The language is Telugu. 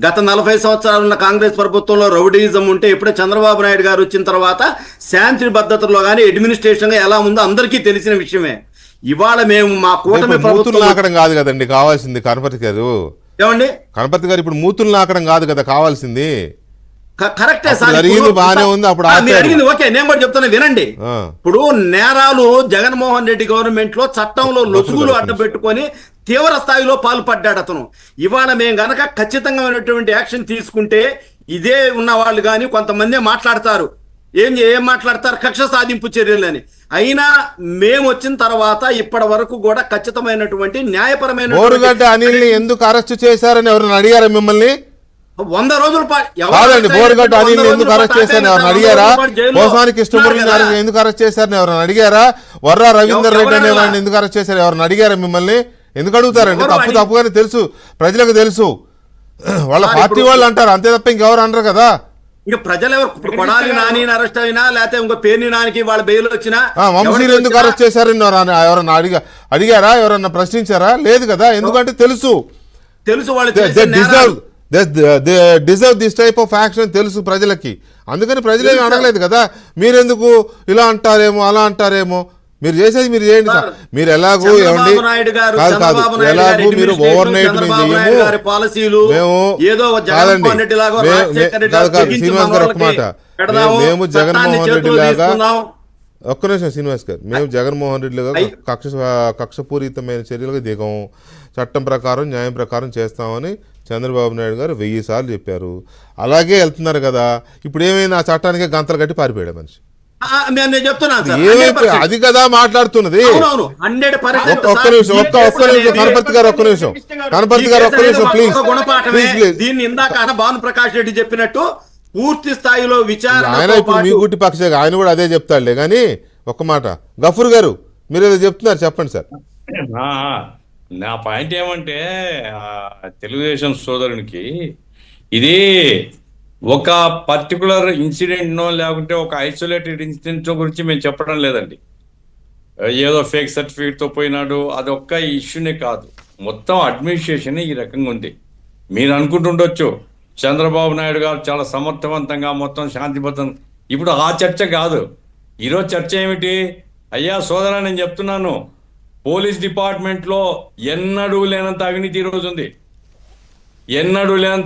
గత 40 సంవత్సరాలు ఉన్న కాంగ్రెస్ ప్రభుత్వంలో రౌడీయిజం ఉంటే ఇప్పుడే చంద్రబాబు నాయుడు గారు వచ్చిన తర్వాత శాంతి భద్రతలో కానీ అడ్మినిస్ట్రేషన్ ఎలా ఉందో అందరికీ తెలిసిన విషయమే. ఇవాళ మేము మా కూటమి మూతులు నాకడం కాదు కదండి కావాల్సింది గణపతి గారు. ఏమండి గణపతి గారు ఇప్పుడు మూతులు నాకడం కాదు కదా కావాల్సింది. కరెక్టే సార్, జరిగింది బాగానే ఉంది. అప్పుడు అడిగింది ఓకే, నేను కూడా చెప్తాను వినండి. ఇప్పుడు నేరాలు జగన్మోహన్ రెడ్డి గవర్నమెంట్ లో చట్టంలో లొసుగులు అడ్డుపెట్టుకొని తీవ్ర స్థాయిలో పాల్పడ్డాడు అతను. ఇవాళ మేము గనక ఖచ్చితంగా యాక్షన్ తీసుకుంటే ఇదే ఉన్న వాళ్ళు కానీ కొంతమంది మాట్లాడతారు, ఏం మాట్లాడతారు, కక్ష సాధింపు చర్యలని. అయినా మేము వచ్చిన తర్వాత ఇప్పటి వరకు కూడా ఖచ్చితమైనటువంటి న్యాయపరమైన బోరుగడ్డ అనిల్ని ఎందుకు అరెస్ట్ చేశారని ఎవరైనా అడిగారా మిమ్మల్ని? 100 రోజుల కాదండి, బోరుగడ్డ అనిల్ని ఎందుకు అరెస్ట్ చేశారని ఎవరైనా అడిగారా? పోసానికి కృష్ణమురళి ఎందుకు అరెస్ట్ చేశారని ఎవరైనా అడిగారా? వర్రా రవీందర్ రెడ్డి అనే వాళ్ళని ఎందుకు అరెస్ట్ చేశారు ఎవరైనా అడిగారా మిమ్మల్ని? ఎందుకు అడుగుతారండి? తప్పుగానే తెలుసు, ప్రజలకు తెలుసు, వాళ్ళ పార్టీ వాళ్ళు అంటారు అంతే తప్ప ఇంకెవరు అనరు కదా. ఇంకా ప్రజలు ఎవరు కొడాలి నాని అరెస్ట్ అయినా లేకపోతే ఇంకో పేర్ని నానికి వాళ్ళ బెయిల్ వచ్చినా వంశీని ఎందుకు అరెస్ట్ చేశారని ఎవరన్నా అడిగారా? ఎవరన్నా ప్రశ్నించారా? లేదు కదా. ఎందుకంటే తెలుసు వాళ్ళు deserve this type of action తెలుసు ప్రజలకి. అందుకని ప్రజలేమి అడగలేదు కదా. మీరెందుకు ఇలా అంటారేమో అలా అంటారేమో, మీరు చేసేది మీరు చేయండి సార్. మీరు ఎలాగూ ఏమండి ఎలాగూ మీరు ఓవర్ నైట్ మేము కాదండి. శ్రీనివాస్ గారు ఒక్క మాట, మేము జగన్మోహన్ రెడ్డి లాగా ఒక్క నిమిషం శ్రీనివాస్ గారు, మేము జగన్మోహన్ రెడ్డి లాగా కక్షపూరితమైన చర్యలకు దిగము, చట్టం ప్రకారం న్యాయం ప్రకారం చేస్తామని చంద్రబాబు నాయుడు గారు 1000 సార్లు చెప్పారు. అలాగే వెళ్తున్నారు కదా. ఇప్పుడు ఏమైనా ఆ చట్టానికి గంతలు కట్టి పారిపోయాడు మనిషి. అది కదా మాట్లాడుతున్నది. ఒక్క నిమిషం కనపర్తి గారు, ఒక్క నిమిషం ప్లీజ్. దీన్ని ఇందాక భాను ప్రకాష్ రెడ్డి చెప్పినట్టు పూర్తి స్థాయిలో విచారణ. ఆయన ఇప్పుడు మీ గుట్టి పక్షగా ఆయన కూడా అదే చెప్తాడులే. కానీ ఒక్క మాట గఫూర్ గారు, మీరు ఏదో చెప్తున్నారు, చెప్పండి సార్. నా పాయింట్ ఏమంటే తెలుగుదేశం సోదరునికి ఇది ఒక పర్టికులర్ ఇన్సిడెంట్నో లేకుంటే ఒక ఐసోలేటెడ్ ఇన్సిడెంట్ గురించి మేము చెప్పడం లేదండి. ఏదో ఫేక్ సర్టిఫికేట్తో పోయినాడు అది ఒక్క ఇష్యూనే కాదు, మొత్తం అడ్మినిస్ట్రేషన్ ఈ రకంగా ఉంది. మీరు అనుకుంటుండొచ్చు చంద్రబాబు నాయుడు గారు చాలా సమర్థవంతంగా మొత్తం శాంతిబద్ధం. ఇప్పుడు ఆ చర్చ కాదు ఈరోజు చర్చ. ఏమిటి అయ్యా సోదరా, నేను చెప్తున్నాను, పోలీస్ డిపార్ట్మెంట్లో ఎన్నడూ లేనంత అవినీతి ఈరోజు ఉంది, ఎన్నడూ లేనంత